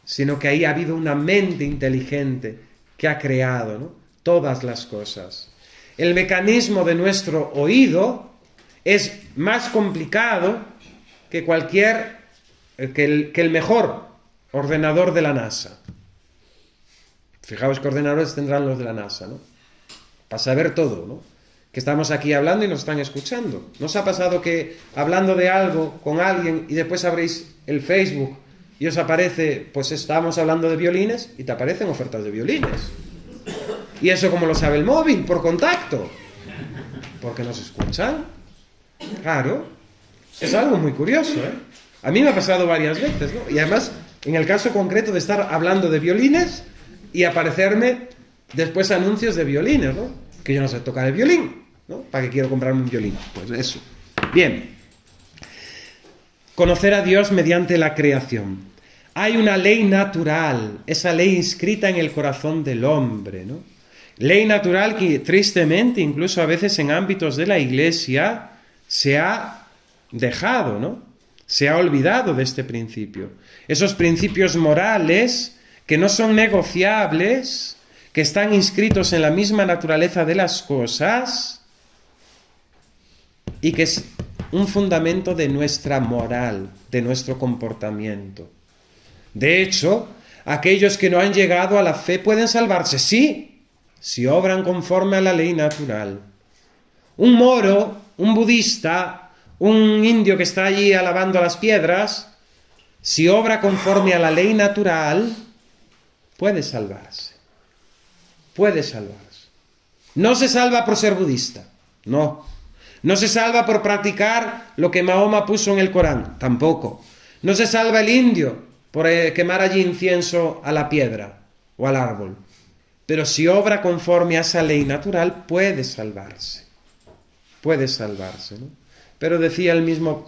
sino que ahí ha habido una mente inteligente que ha creado, ¿no?, todas las cosas. El mecanismo de nuestro oído es más complicado que el mejor ordenador de la NASA. Fijaos qué ordenadores tendrán los de la NASA, ¿no?, para saber todo, ¿no?, que estamos aquí hablando y nos están escuchando. ¿No os ha pasado que hablando de algo con alguien y después abréis el Facebook y os aparece, pues estamos hablando de violines y te aparecen ofertas de violines? ¿Y eso cómo lo sabe el móvil? Por contacto. Porque nos escuchan. Claro. Es algo muy curioso, ¿eh? A mí me ha pasado varias veces, ¿no? Y además, en el caso concreto de estar hablando de violines y aparecerme después anuncios de violines, ¿no? Que yo no sé tocar el violín, ¿no? ¿Para qué quiero comprarme un violín? Pues eso. Bien. Conocer a Dios mediante la creación. Hay una ley natural, esa ley inscrita en el corazón del hombre, ¿no? Ley natural que, tristemente, incluso a veces en ámbitos de la Iglesia, se ha dejado, ¿no? Se ha olvidado de este principio. Esos principios morales que no son negociables, que están inscritos en la misma naturaleza de las cosas y que es un fundamento de nuestra moral, de nuestro comportamiento. De hecho, aquellos que no han llegado a la fe pueden salvarse, sí, si obran conforme a la ley natural. Un moro, un budista, un indio que está allí alabando a las piedras, si obra conforme a la ley natural, puede salvarse. Puede salvarse. No se salva por ser budista, no. No se salva por practicar lo que Mahoma puso en el Corán, tampoco. No se salva el indio por quemar allí incienso a la piedra o al árbol. Pero si obra conforme a esa ley natural, puede salvarse. Puede salvarse, ¿no? Pero decía el mismo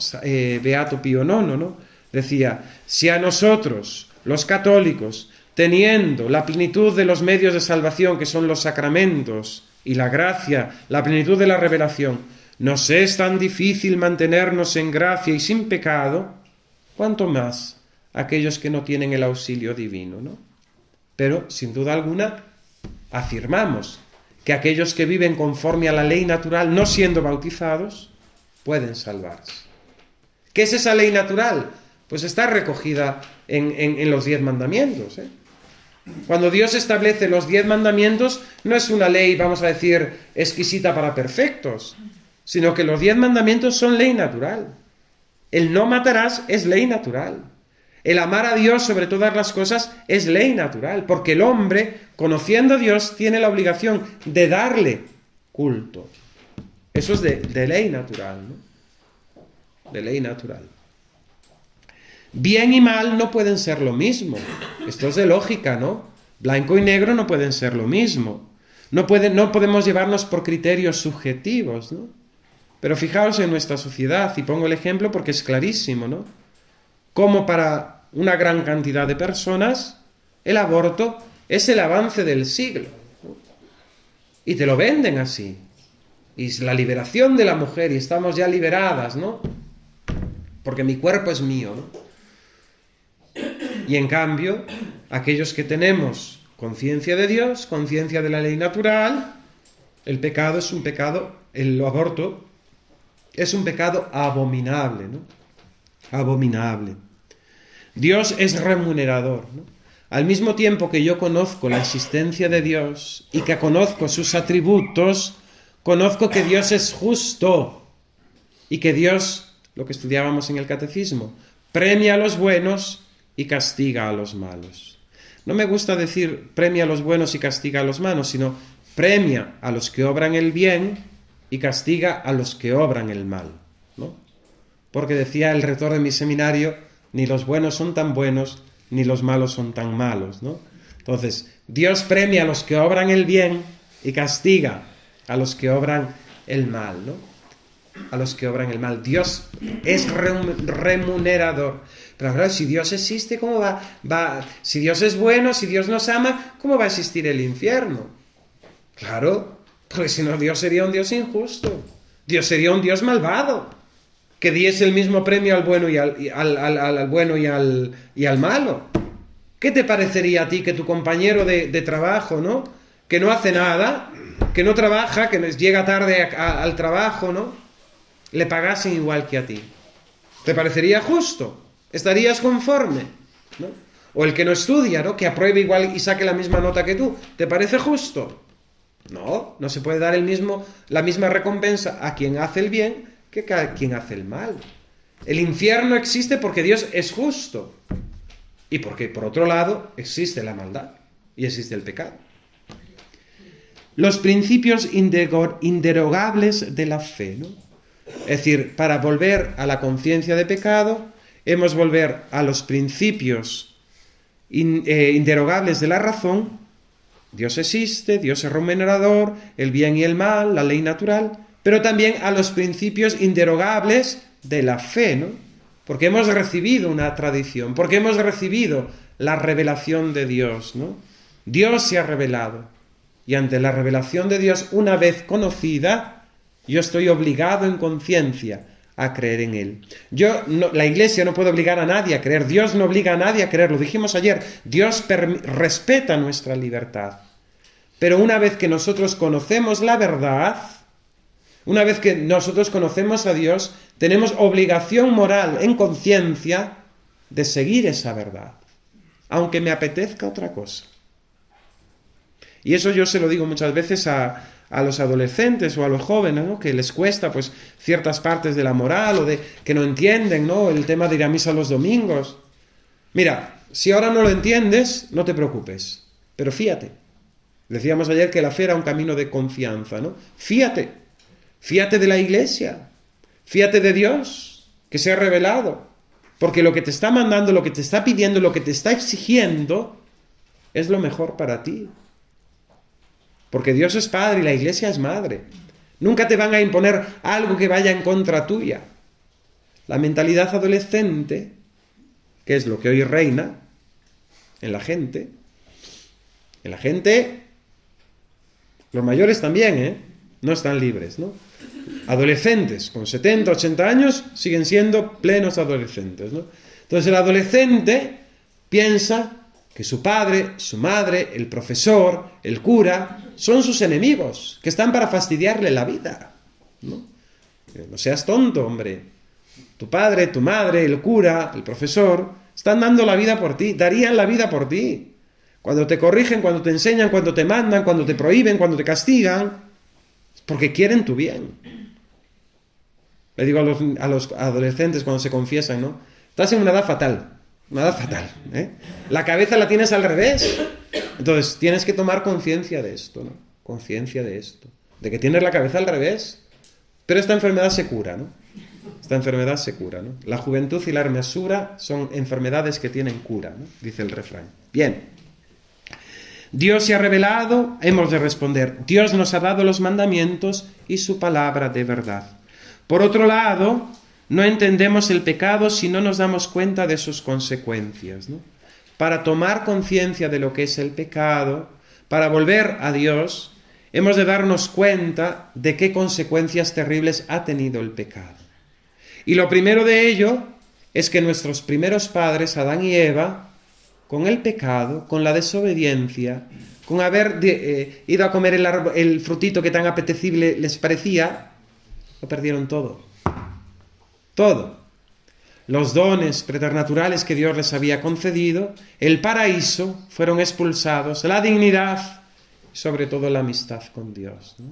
Beato Pío IX, ¿no? Decía, si a nosotros, los católicos, teniendo la plenitud de los medios de salvación, que son los sacramentos y la gracia, la plenitud de la revelación, nos es tan difícil mantenernos en gracia y sin pecado, cuanto más aquellos que no tienen el auxilio divino, ¿no? Pero, sin duda alguna, afirmamos que aquellos que viven conforme a la ley natural, no siendo bautizados, pueden salvarse. ¿Qué es esa ley natural? Pues está recogida en los 10 mandamientos, ¿eh? Cuando Dios establece los 10 mandamientos, no es una ley, vamos a decir, exquisita para perfectos, sino que los 10 mandamientos son ley natural. El no matarás es ley natural. El amar a Dios sobre todas las cosas es ley natural, porque el hombre, conociendo a Dios, tiene la obligación de darle culto. Eso es de ley natural, ¿no? De ley natural. Bien y mal no pueden ser lo mismo. Esto es de lógica, ¿no? Blanco y negro no pueden ser lo mismo. No podemos llevarnos por criterios subjetivos, ¿no? Pero fijaos en nuestra sociedad, y pongo el ejemplo porque es clarísimo, ¿no? Como para una gran cantidad de personas, el aborto es el avance del siglo, ¿no? Y te lo venden así. Y es la liberación de la mujer, y estamos ya liberadas, ¿no? Porque mi cuerpo es mío, ¿no? Y en cambio, aquellos que tenemos conciencia de Dios, conciencia de la ley natural, el pecado es un pecado, el aborto es un pecado abominable, ¿no? Abominable. Dios es remunerador, ¿no? Al mismo tiempo que yo conozco la existencia de Dios y que conozco sus atributos, conozco que Dios es justo y que Dios, lo que estudiábamos en el catecismo, premia a los buenos y castiga a los malos. No me gusta decir premia a los buenos y castiga a los malos, sino premia a los que obran el bien y castiga a los que obran el mal, ¿no? Porque decía el rector de mi seminario, ni los buenos son tan buenos, ni los malos son tan malos, ¿no? Entonces, Dios premia a los que obran el bien y castiga a los que obran el mal, ¿no? A los que obran el mal. Dios es remunerador. Pero claro, si Dios existe, ¿cómo si Dios es bueno, si Dios nos ama, ¿cómo va a existir el infierno? Claro, porque si no, Dios sería un Dios injusto. Dios sería un Dios malvado, que diese el mismo premio al bueno y al bueno y al malo. ¿Qué te parecería a ti que tu compañero de trabajo, ¿no? Que no hace nada, que no trabaja, que llega tarde al trabajo, ¿no? Le pagasen igual que a ti. ¿Te parecería justo? ¿Estarías conforme? ¿No? O el que no estudia, ¿no? Que apruebe igual y saque la misma nota que tú. ¿Te parece justo? No, no se puede dar la misma recompensa a quien hace el bien que a quien hace el mal. El infierno existe porque Dios es justo. Y porque, por otro lado, existe la maldad y existe el pecado. Los principios inderogables de la fe, ¿no? Es decir, para volver a la conciencia de pecado, hemos de volver a los principios inderogables de la razón. Dios existe, Dios es remunerador, el bien y el mal, la ley natural, pero también a los principios inderogables de la fe, ¿no? Porque hemos recibido una tradición, porque hemos recibido la revelación de Dios, ¿no? Dios se ha revelado, y ante la revelación de Dios, una vez conocida, yo estoy obligado en conciencia a creer en Él. La Iglesia no puede obligar a nadie a creer, Dios no obliga a nadie a creer, lo dijimos ayer, Dios respeta nuestra libertad. Pero una vez que nosotros conocemos la verdad, una vez que nosotros conocemos a Dios, tenemos obligación moral en conciencia de seguir esa verdad, aunque me apetezca otra cosa. Y eso yo se lo digo muchas veces a a los adolescentes o a los jóvenes, ¿no? Que les cuesta pues ciertas partes de la moral o de que no entienden, ¿no? El tema de ir a misa los domingos. Mira, si ahora no lo entiendes, no te preocupes, pero fíate. Decíamos ayer que la fe era un camino de confianza, ¿no? Fíate de la Iglesia, fíate de Dios, que se ha revelado, porque lo que te está mandando, lo que te está pidiendo, lo que te está exigiendo, es lo mejor para ti. Porque Dios es Padre y la Iglesia es Madre. Nunca te van a imponer algo que vaya en contra tuya. La mentalidad adolescente, que es lo que hoy reina en la gente, los mayores también, no están libres, ¿no? Adolescentes con 70, 80 años siguen siendo plenos adolescentes, ¿no? Entonces el adolescente piensa que su padre, su madre, el profesor, el cura, son sus enemigos, que están para fastidiarle la vida, ¿no? No seas tonto, hombre. Tu padre, tu madre, el cura, el profesor, están dando la vida por ti, darían la vida por ti. Cuando te corrigen, cuando te enseñan, cuando te mandan, cuando te prohíben, cuando te castigan, es porque quieren tu bien. Le digo a los adolescentes cuando se confiesan, ¿no? Estás en una edad fatal, ¿eh? La cabeza la tienes al revés. Entonces tienes que tomar conciencia de esto, ¿no? Conciencia de esto, de que tienes la cabeza al revés. Pero esta enfermedad se cura, ¿no? Esta enfermedad se cura, ¿no? La juventud y la hermosura son enfermedades que tienen cura, ¿no? Dice el refrán. Bien. Dios se ha revelado, hemos de responder. Dios nos ha dado los mandamientos y su palabra de verdad. Por otro lado, no entendemos el pecado si no nos damos cuenta de sus consecuencias, ¿no? Para tomar conciencia de lo que es el pecado, para volver a Dios, hemos de darnos cuenta de qué consecuencias terribles ha tenido el pecado. Y lo primero de ello es que nuestros primeros padres, Adán y Eva, con el pecado, con la desobediencia, con haber ido a comer el frutito que tan apetecible les parecía, lo perdieron todo. Todo. Los dones preternaturales que Dios les había concedido, el paraíso, fueron expulsados, la dignidad, sobre todo la amistad con Dios, ¿no?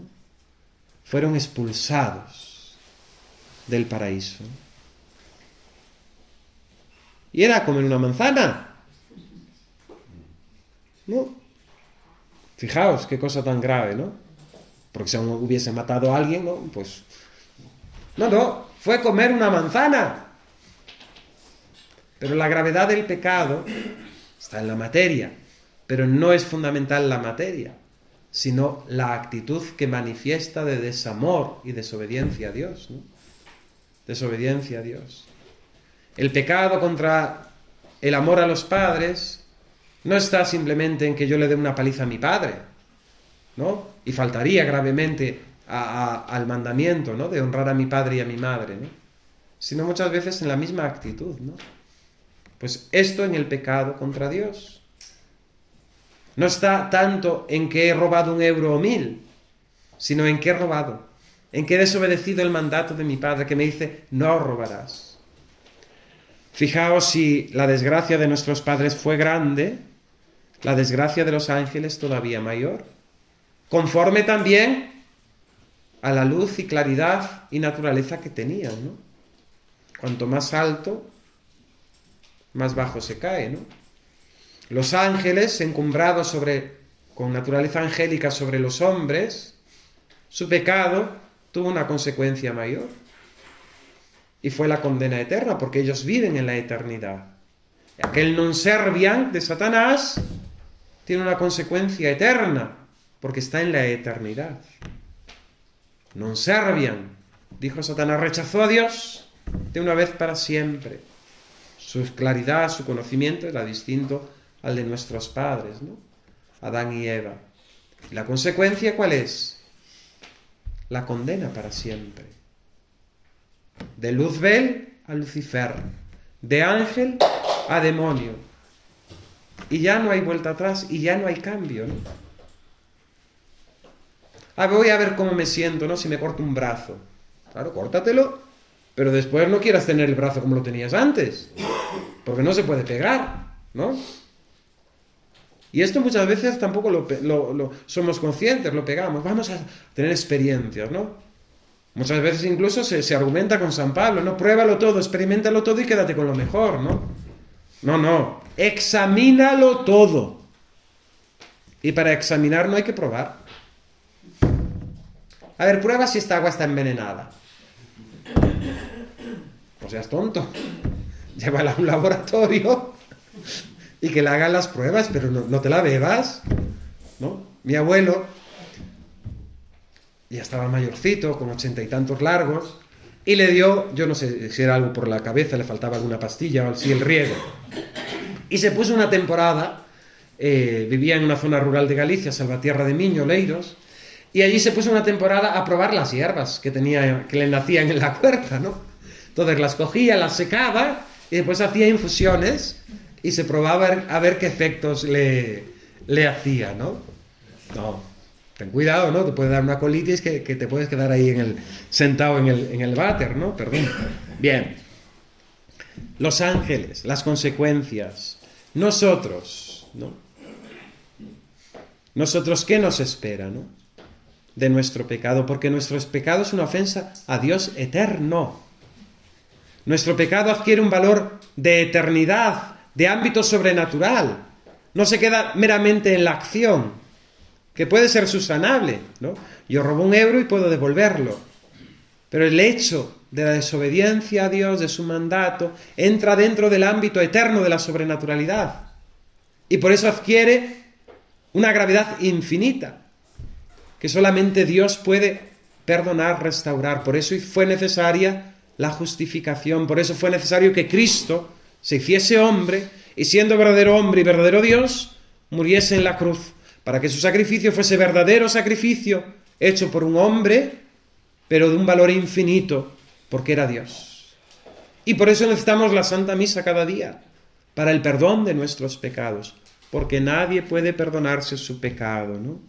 Fueron expulsados del paraíso. Y era comer una manzana, ¿no? Fijaos qué cosa tan grave, ¿no? Porque si aún hubiese matado a alguien, ¿no? Pues no, fue comer una manzana. Pero la gravedad del pecado está en la materia, pero no es fundamental la materia, sino la actitud que manifiesta de desamor y desobediencia a Dios, ¿no? Desobediencia a Dios. El pecado contra el amor a los padres no está simplemente en que yo le dé una paliza a mi padre, ¿no? Y faltaría gravemente al mandamiento, ¿no? De honrar a mi padre y a mi madre, ¿no? Sino muchas veces en la misma actitud, ¿no? Pues esto en el pecado contra Dios. No está tanto en que he robado 1 euro o 1000, sino en que he robado, en que he desobedecido el mandato de mi padre que me dice, no robarás. Fijaos, si la desgracia de nuestros padres fue grande, la desgracia de los ángeles todavía mayor, conforme también a la luz y claridad y naturaleza que tenían, ¿no? Cuanto más alto, más bajo se cae, ¿no? Los ángeles, encumbrados con naturaleza angélica sobre los hombres, su pecado tuvo una consecuencia mayor. Y fue la condena eterna, porque ellos viven en la eternidad. Aquel non serviam de Satanás tiene una consecuencia eterna, porque está en la eternidad. Non serviam, dijo Satanás, rechazó a Dios de una vez para siempre. Su claridad, su conocimiento era distinto al de nuestros padres, ¿no? Adán y Eva. ¿Y la consecuencia cuál es? La condena para siempre. De Luzbel a Lucifer, de ángel a demonio. Y ya no hay vuelta atrás, y ya no hay cambio, ¿no? Voy a ver cómo me siento, ¿no? Si me corto un brazo. Claro, córtatelo, pero después no quieras tener el brazo como lo tenías antes, porque no se puede pegar, ¿no? Y esto muchas veces tampoco somos conscientes, lo pegamos. Vamos a tener experiencias, ¿no? Muchas veces incluso se argumenta con San Pablo, ¿no? Pruébalo todo, experimentalo todo y quédate con lo mejor, ¿no? No. Examínalo todo. Y para examinar no hay que probar. A ver, prueba si esta agua está envenenada. Pues seas tonto. Llévala a un laboratorio y que le hagan las pruebas, pero no te la bebas, ¿no? Mi abuelo ya estaba mayorcito, con 80 y tantos largos, y le dio, yo no sé si era algo por la cabeza, le faltaba alguna pastilla o así, el riego. Y se puso una temporada, vivía en una zona rural de Galicia, Salvatierra de Miño, Leiros, y allí se puso una temporada a probar las hierbas que le nacían en la huerta, ¿no? Entonces las cogía, las secaba, y después hacía infusiones, y se probaba a ver qué efectos le hacía, ¿no? No, ten cuidado, ¿no? Te puede dar una colitis que te puedes quedar ahí sentado en el váter, ¿no? Perdón. Bien. Los ángeles, las consecuencias. Nosotros, ¿no? Nosotros, ¿qué nos espera, no? De nuestro pecado, porque nuestro pecado es una ofensa a Dios eterno. Nuestro pecado adquiere un valor de eternidad, de ámbito sobrenatural. No se queda meramente en la acción, que puede ser subsanable, ¿no? Yo robo €1 y puedo devolverlo. Pero el hecho de la desobediencia a Dios, de su mandato, entra dentro del ámbito eterno de la sobrenaturalidad. Y por eso adquiere una gravedad infinita, que solamente Dios puede perdonar, restaurar. Por eso fue necesaria la justificación, por eso fue necesario que Cristo se hiciese hombre y siendo verdadero hombre y verdadero Dios, muriese en la cruz, para que su sacrificio fuese verdadero sacrificio, hecho por un hombre, pero de un valor infinito, porque era Dios. Y por eso necesitamos la Santa Misa cada día, para el perdón de nuestros pecados, porque nadie puede perdonarse su pecado, ¿no?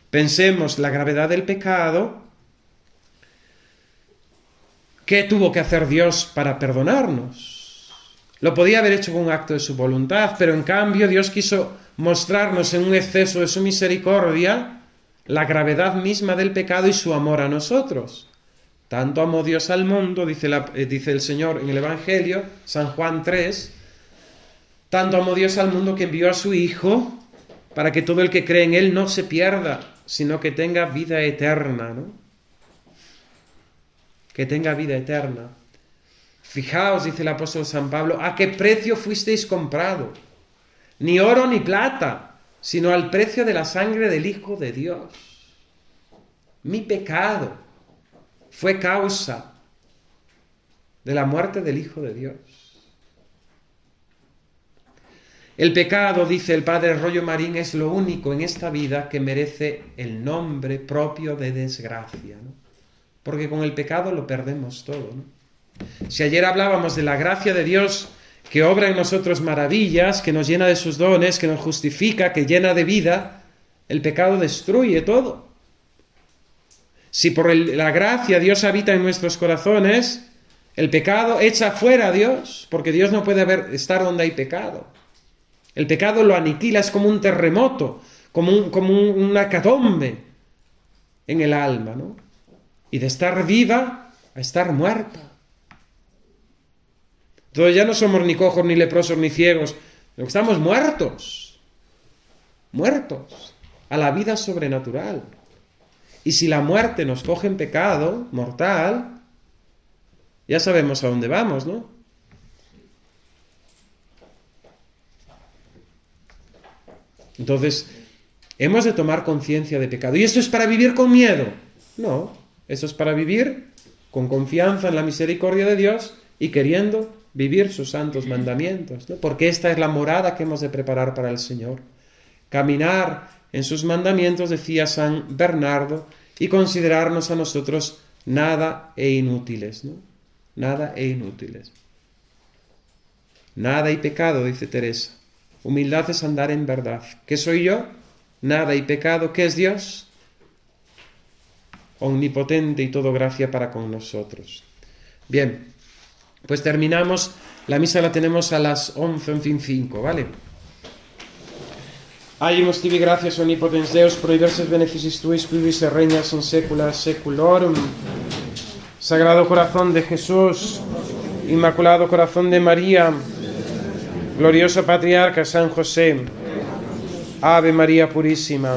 Pensemos la gravedad del pecado. ¿Qué tuvo que hacer Dios para perdonarnos? Lo podía haber hecho con un acto de su voluntad, pero en cambio Dios quiso mostrarnos en un exceso de su misericordia la gravedad misma del pecado y su amor a nosotros. Tanto amó Dios al mundo, dice el Señor en el Evangelio, San Juan 3, tanto amó Dios al mundo que envió a su Hijo para que todo el que cree en Él no se pierda, sino que tenga vida eterna, ¿no? Que tenga vida eterna. Fijaos, dice el apóstol San Pablo, ¿a qué precio fuisteis comprado? Ni oro ni plata, sino al precio de la sangre del Hijo de Dios. Mi pecado fue causa de la muerte del Hijo de Dios. El pecado, dice el padre Rollo Marín, es lo único en esta vida que merece el nombre propio de desgracia, ¿no? Porque con el pecado lo perdemos todo, ¿no? Si ayer hablábamos de la gracia de Dios que obra en nosotros maravillas, que nos llena de sus dones, que nos justifica, que llena de vida, el pecado destruye todo. Si por la gracia Dios habita en nuestros corazones, el pecado echa fuera a Dios, porque Dios no puede estar donde hay pecado. El pecado lo aniquila, es como un terremoto, como una hecatombe en el alma, ¿no? Y de estar viva a estar muerta. Entonces ya no somos ni cojos, ni leprosos, ni ciegos, sino que estamos muertos a la vida sobrenatural. Y si la muerte nos coge en pecado mortal, ya sabemos a dónde vamos, ¿no? Entonces, hemos de tomar conciencia de pecado. ¿Y esto es para vivir con miedo? No, eso es para vivir con confianza en la misericordia de Dios y queriendo vivir sus santos mandamientos, ¿no? Porque esta es la morada que hemos de preparar para el Señor. Caminar en sus mandamientos, decía San Bernardo, y considerarnos a nosotros nada e inútiles, ¿no? Nada e inútiles. Nada y pecado, dice Teresa. Humildad es andar en verdad. ¿Qué soy yo? Nada y pecado. ¿Qué es Dios? Omnipotente y todo gracia para con nosotros. Bien, pues terminamos. La misa la tenemos a las 11:05, ¿vale? Aimus tibi gratias omnipotens Deus, pro diversos beneficis tuis, quivis regnas in saecula saeculorum. Sagrado Corazón de Jesús, Inmaculado Corazón de María, glorioso Patriarca San José, Ave María Purísima.